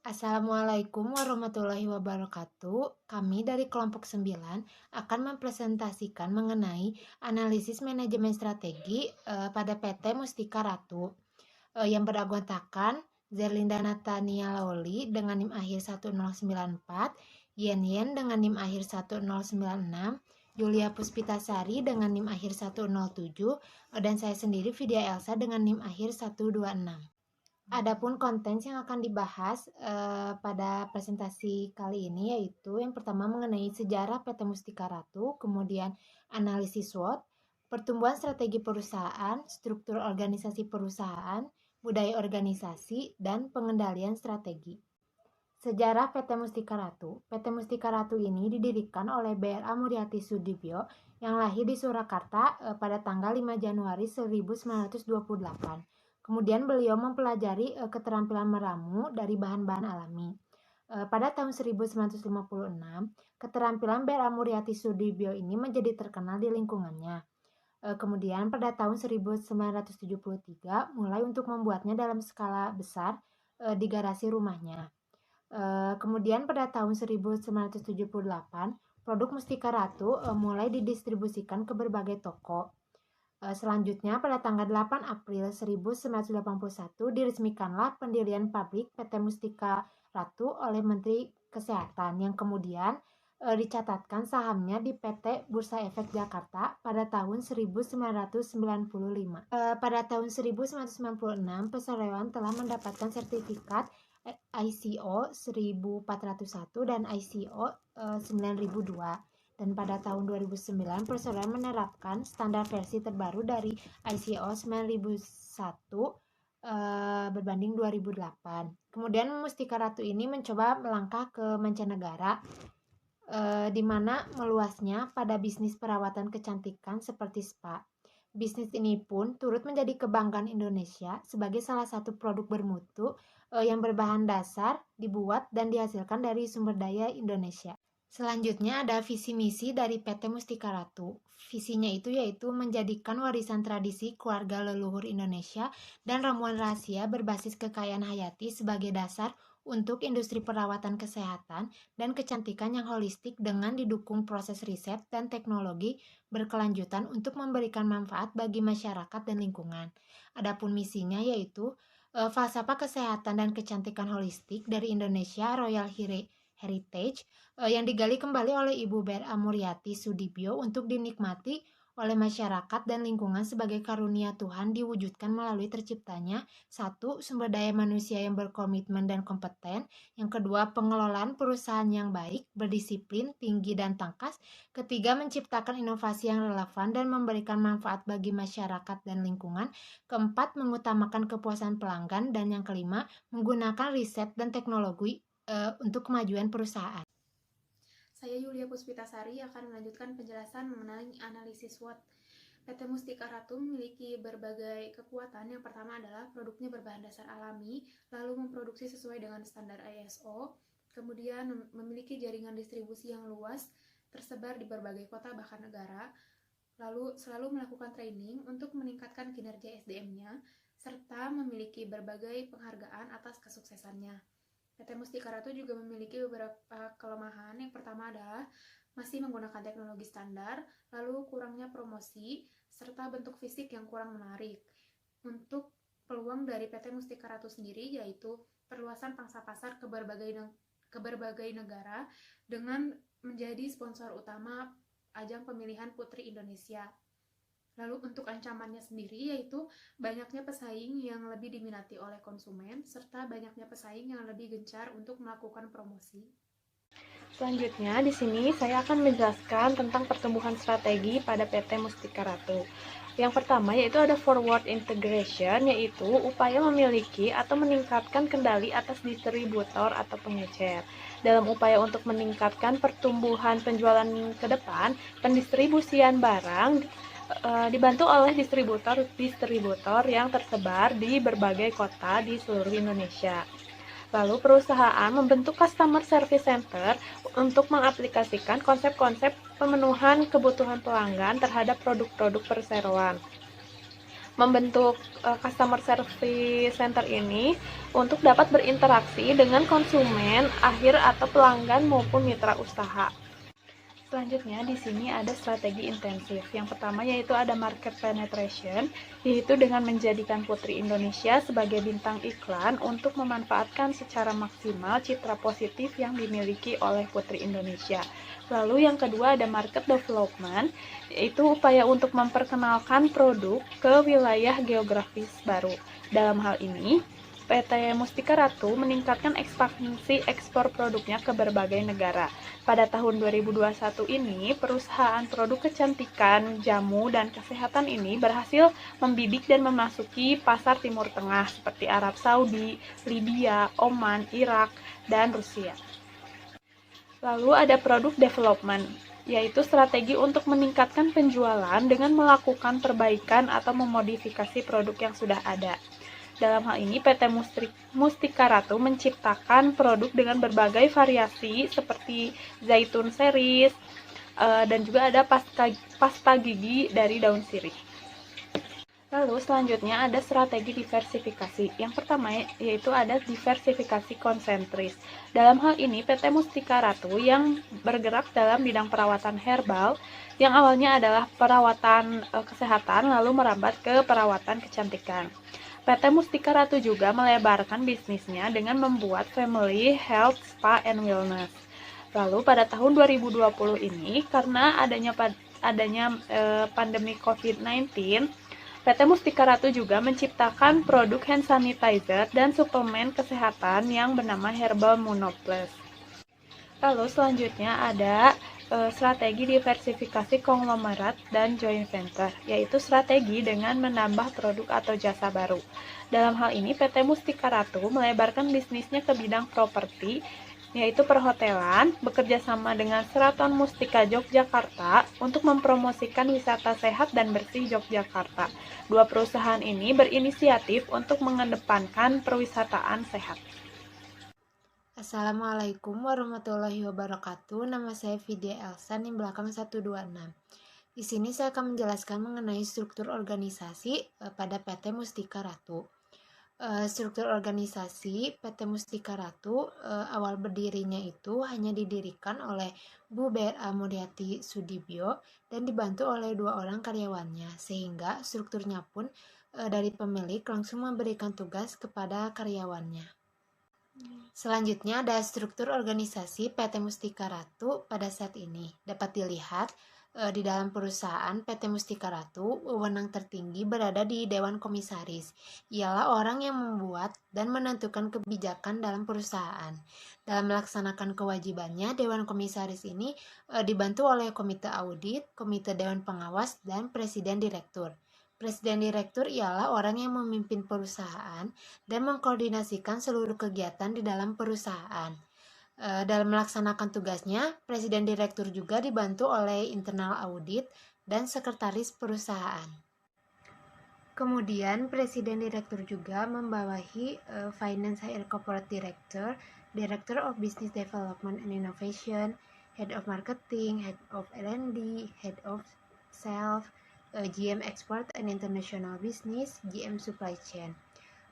Assalamualaikum warahmatullahi wabarakatuh. Kami dari kelompok 9 akan mempresentasikan mengenai analisis manajemen strategi pada PT Mustika Ratu yang beranggotakan Zerlinda Natania Laoli dengan NIM akhir 1094, Yen Yen dengan NIM akhir 1096, Julia Puspitasari dengan NIM akhir 107, dan saya sendiri Vidya Elsa dengan NIM akhir 126. Adapun konten yang akan dibahas pada presentasi kali ini yaitu yang pertama mengenai sejarah PT Mustika Ratu, kemudian analisis SWOT, pertumbuhan strategi perusahaan, struktur organisasi perusahaan, budaya organisasi, dan pengendalian strategi. Sejarah PT Mustika Ratu. PT Mustika Ratu ini didirikan oleh BRA Muriati Sudibyo yang lahir di Surakarta pada tanggal 5 Januari 1928. Kemudian beliau mempelajari keterampilan meramu dari bahan-bahan alami. Pada tahun 1956, keterampilan BRA Muriati Sudibyo ini menjadi terkenal di lingkungannya. Kemudian pada tahun 1973 mulai untuk membuatnya dalam skala besar di garasi rumahnya. Kemudian pada tahun 1978, produk Mustika Ratu mulai didistribusikan ke berbagai toko. Selanjutnya pada tanggal 8 April 1981 diresmikanlah pendirian pabrik PT Mustika Ratu oleh Menteri Kesehatan yang kemudian dicatatkan sahamnya di PT Bursa Efek Jakarta pada tahun 1995. Pada tahun 1996 pesarewan telah mendapatkan sertifikat ICO 1401 dan ICO 9002. Dan pada tahun 2009 perusahaan menerapkan standar versi terbaru dari ICO 9001 berbanding 2008. Kemudian Mustika Ratu ini mencoba melangkah ke mancanegara di mana meluasnya pada bisnis perawatan kecantikan seperti spa. Bisnis ini pun turut menjadi kebanggaan Indonesia sebagai salah satu produk bermutu yang berbahan dasar dibuat dan dihasilkan dari sumber daya Indonesia. Selanjutnya ada visi misi dari PT Mustika Ratu. Visinya itu yaitu menjadikan warisan tradisi keluarga leluhur Indonesia dan ramuan rahasia berbasis kekayaan hayati sebagai dasar untuk industri perawatan kesehatan dan kecantikan yang holistik dengan didukung proses riset dan teknologi berkelanjutan untuk memberikan manfaat bagi masyarakat dan lingkungan. Adapun misinya yaitu falsafah kesehatan dan kecantikan holistik dari Indonesia Royal Heritage yang digali kembali oleh Ibu BRA Muriati Sudibyo untuk dinikmati oleh masyarakat dan lingkungan sebagai karunia Tuhan diwujudkan melalui terciptanya satu, sumber daya manusia yang berkomitmen dan kompeten, yang kedua, pengelolaan perusahaan yang baik, berdisiplin, tinggi, dan tangkas, ketiga, menciptakan inovasi yang relevan dan memberikan manfaat bagi masyarakat dan lingkungan, keempat, mengutamakan kepuasan pelanggan, dan yang kelima, menggunakan riset dan teknologi untuk kemajuan perusahaan. Saya Julia Puspitasari akan melanjutkan penjelasan mengenai analisis SWOT. PT Mustika Ratu memiliki berbagai kekuatan. Yang pertama adalah produknya berbahan dasar alami, lalu memproduksi sesuai dengan standar ISO, kemudian memiliki jaringan distribusi yang luas, tersebar di berbagai kota bahkan negara, lalu selalu melakukan training untuk meningkatkan kinerja SDM-nya, serta memiliki berbagai penghargaan atas kesuksesannya. PT Mustika Ratu juga memiliki beberapa kelemahan. Yang pertama adalah masih menggunakan teknologi standar, lalu kurangnya promosi, serta bentuk fisik yang kurang menarik. Untuk peluang dari PT Mustika Ratu sendiri yaitu perluasan pangsa pasar ke berbagai negara dengan menjadi sponsor utama ajang pemilihan Putri Indonesia. Lalu untuk ancamannya sendiri yaitu banyaknya pesaing yang lebih diminati oleh konsumen serta banyaknya pesaing yang lebih gencar untuk melakukan promosi. Selanjutnya di sini saya akan menjelaskan tentang pertumbuhan strategi pada PT Mustika Ratu. Yang pertama yaitu ada forward integration, yaitu upaya memiliki atau meningkatkan kendali atas distributor atau pengecer. Dalam upaya untuk meningkatkan pertumbuhan penjualan ke depan, pendistribusian barang dibantu oleh distributor yang tersebar di berbagai kota di seluruh Indonesia. Lalu perusahaan membentuk Customer Service Center untuk mengaplikasikan konsep-konsep pemenuhan kebutuhan pelanggan terhadap produk-produk perseroan. membentuk customer service center ini untuk dapat berinteraksi dengan konsumen akhir atau pelanggan maupun mitra usaha. Selanjutnya di sini ada strategi intensif. Yang pertama yaitu ada market penetration, yaitu dengan menjadikan Putri Indonesia sebagai bintang iklan untuk memanfaatkan secara maksimal citra positif yang dimiliki oleh Putri Indonesia. Lalu yang kedua ada market development, yaitu upaya untuk memperkenalkan produk ke wilayah geografis baru. Dalam hal ini, PT Mustika Ratu meningkatkan ekspansi ekspor produknya ke berbagai negara. Pada tahun 2021 ini, perusahaan produk kecantikan, jamu, dan kesehatan ini berhasil membidik dan memasuki pasar Timur Tengah seperti Arab Saudi, Libya, Oman, Irak, dan Rusia. Lalu ada produk development, yaitu strategi untuk meningkatkan penjualan dengan melakukan perbaikan atau memodifikasi produk yang sudah ada. Dalam hal ini, PT Mustika Ratu menciptakan produk dengan berbagai variasi seperti zaitun series, dan juga ada pasta gigi dari daun sirih. Lalu selanjutnya ada strategi diversifikasi. Yang pertama yaitu ada diversifikasi konsentris. Dalam hal ini, PT Mustika Ratu yang bergerak dalam bidang perawatan herbal, yang awalnya adalah perawatan kesehatan lalu merambat ke perawatan kecantikan. PT Mustika Ratu juga melebarkan bisnisnya dengan membuat Family Health Spa and Wellness. Lalu pada tahun 2020 ini, karena adanya pandemi COVID-19, PT Mustika Ratu juga menciptakan produk hand sanitizer dan suplemen kesehatan yang bernama Herbal Monoplus. Lalu selanjutnya ada strategi diversifikasi konglomerat dan joint venture, yaitu strategi dengan menambah produk atau jasa baru. Dalam hal ini, PT Mustika Ratu melebarkan bisnisnya ke bidang properti, yaitu perhotelan, bekerja sama dengan Sheraton Mustika Yogyakarta untuk mempromosikan wisata sehat dan bersih Yogyakarta. Dua perusahaan ini berinisiatif untuk mengedepankan perwisataan sehat. Assalamualaikum warahmatullahi wabarakatuh. Nama saya Vidya Elsa, NIM belakang 126. Di sini saya akan menjelaskan mengenai struktur organisasi pada PT Mustika Ratu. Struktur organisasi PT Mustika Ratu awal berdirinya itu hanya didirikan oleh Bu B.R.A. Muryati Sudibyo dan dibantu oleh 2 orang karyawannya, sehingga strukturnya pun dari pemilik langsung memberikan tugas kepada karyawannya. Selanjutnya ada struktur organisasi PT Mustika Ratu pada saat ini. Dapat dilihat di dalam perusahaan PT Mustika Ratu, wewenang tertinggi berada di Dewan Komisaris. Ialah orang yang membuat dan menentukan kebijakan dalam perusahaan. Dalam melaksanakan kewajibannya, Dewan Komisaris ini dibantu oleh Komite Audit, Komite Dewan Pengawas, dan Presiden Direktur. Presiden Direktur ialah orang yang memimpin perusahaan dan mengkoordinasikan seluruh kegiatan di dalam perusahaan. Dalam melaksanakan tugasnya, Presiden Direktur juga dibantu oleh internal audit dan sekretaris perusahaan. Kemudian, Presiden Direktur juga membawahi Finance HR Corporate Director, Director of Business Development and Innovation, Head of Marketing, Head of R&D, Head of Sales, GM Export and International Business, GM Supply Chain.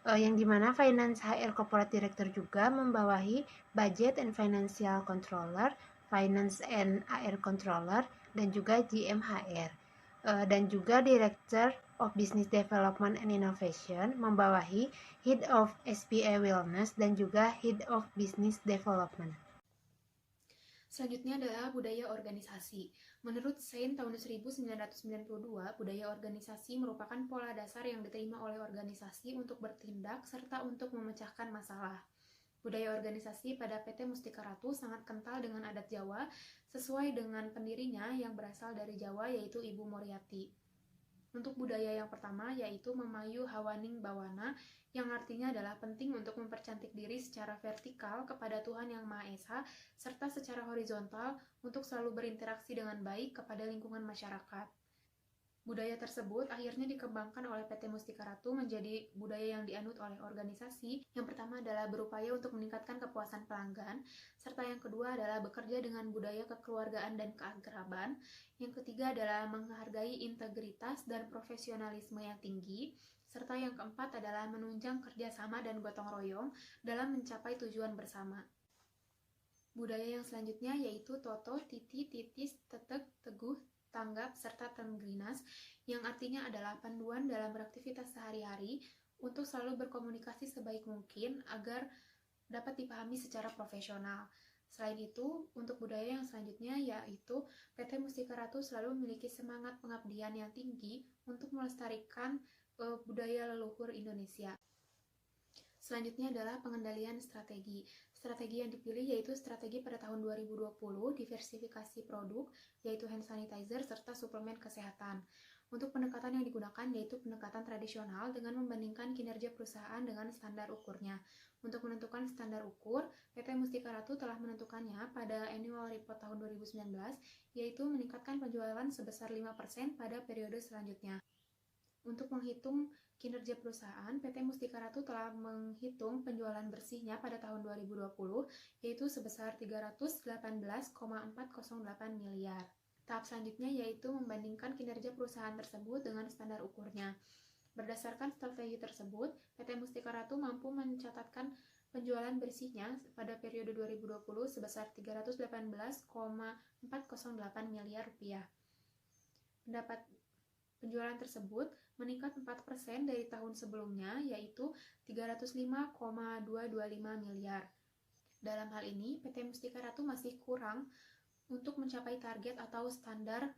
Yang dimana Finance HR Corporate Director juga membawahi Budget and Financial Controller, Finance and HR Controller, dan juga GM HR. Dan juga Director of Business Development and Innovation membawahi Head of SPA Wellness dan juga Head of Business Development. Selanjutnya adalah budaya organisasi. Menurut Sein tahun 1992, budaya organisasi merupakan pola dasar yang diterima oleh organisasi untuk bertindak serta untuk memecahkan masalah. Budaya organisasi pada PT Mustika Ratu sangat kental dengan adat Jawa sesuai dengan pendirinya yang berasal dari Jawa yaitu Ibu Muryati. Untuk budaya yang pertama yaitu memayu hawaning bawana, yang artinya adalah penting untuk mempercantik diri secara vertikal kepada Tuhan Yang Maha Esa serta secara horizontal untuk selalu berinteraksi dengan baik kepada lingkungan masyarakat. Budaya tersebut akhirnya dikembangkan oleh PT Mustika Ratu menjadi budaya yang dianut oleh organisasi. Yang pertama adalah berupaya untuk meningkatkan kepuasan pelanggan, serta yang kedua adalah bekerja dengan budaya kekeluargaan dan keakraban. Yang ketiga adalah menghargai integritas dan profesionalisme yang tinggi, serta yang keempat adalah menunjang kerjasama dan gotong royong dalam mencapai tujuan bersama. Budaya yang selanjutnya yaitu Toto, Titi, Titis, Tetek, Teguh, Tanggap, serta Tenggrinas, yang artinya adalah panduan dalam beraktivitas sehari-hari untuk selalu berkomunikasi sebaik mungkin agar dapat dipahami secara profesional. Selain itu, untuk budaya yang selanjutnya yaitu PT Mustika Ratu selalu memiliki semangat pengabdian yang tinggi untuk melestarikan budaya leluhur Indonesia. Selanjutnya adalah pengendalian strategi. Strategi yang dipilih yaitu strategi pada tahun 2020, diversifikasi produk, yaitu hand sanitizer, serta suplemen kesehatan. Untuk pendekatan yang digunakan yaitu pendekatan tradisional dengan membandingkan kinerja perusahaan dengan standar ukurnya. Untuk menentukan standar ukur, PT Mustika Ratu telah menentukannya pada annual report tahun 2019, yaitu meningkatkan penjualan sebesar 5% pada periode selanjutnya. Untuk menghitung kinerja perusahaan, PT Mustika Ratu telah menghitung penjualan bersihnya pada tahun 2020, yaitu sebesar 318,408 miliar. Tahap selanjutnya yaitu membandingkan kinerja perusahaan tersebut dengan standar ukurnya. Berdasarkan strategi tersebut, PT Mustika Ratu mampu mencatatkan penjualan bersihnya pada periode 2020 sebesar 318,408 miliar rupiah. Penjualan tersebut meningkat 4% dari tahun sebelumnya, yaitu 305,225 miliar. Dalam hal ini, PT Mustika Ratu masih kurang untuk mencapai target atau standar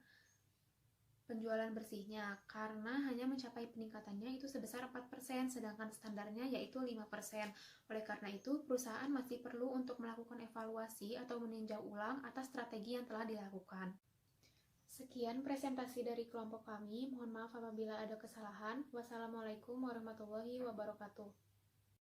penjualan bersihnya, karena hanya mencapai peningkatannya itu sebesar 4%, sedangkan standarnya yaitu 5%. Oleh karena itu, perusahaan masih perlu untuk melakukan evaluasi atau meninjau ulang atas strategi yang telah dilakukan. Sekian presentasi dari kelompok kami. Mohon maaf apabila ada kesalahan. Wassalamualaikum warahmatullahi wabarakatuh.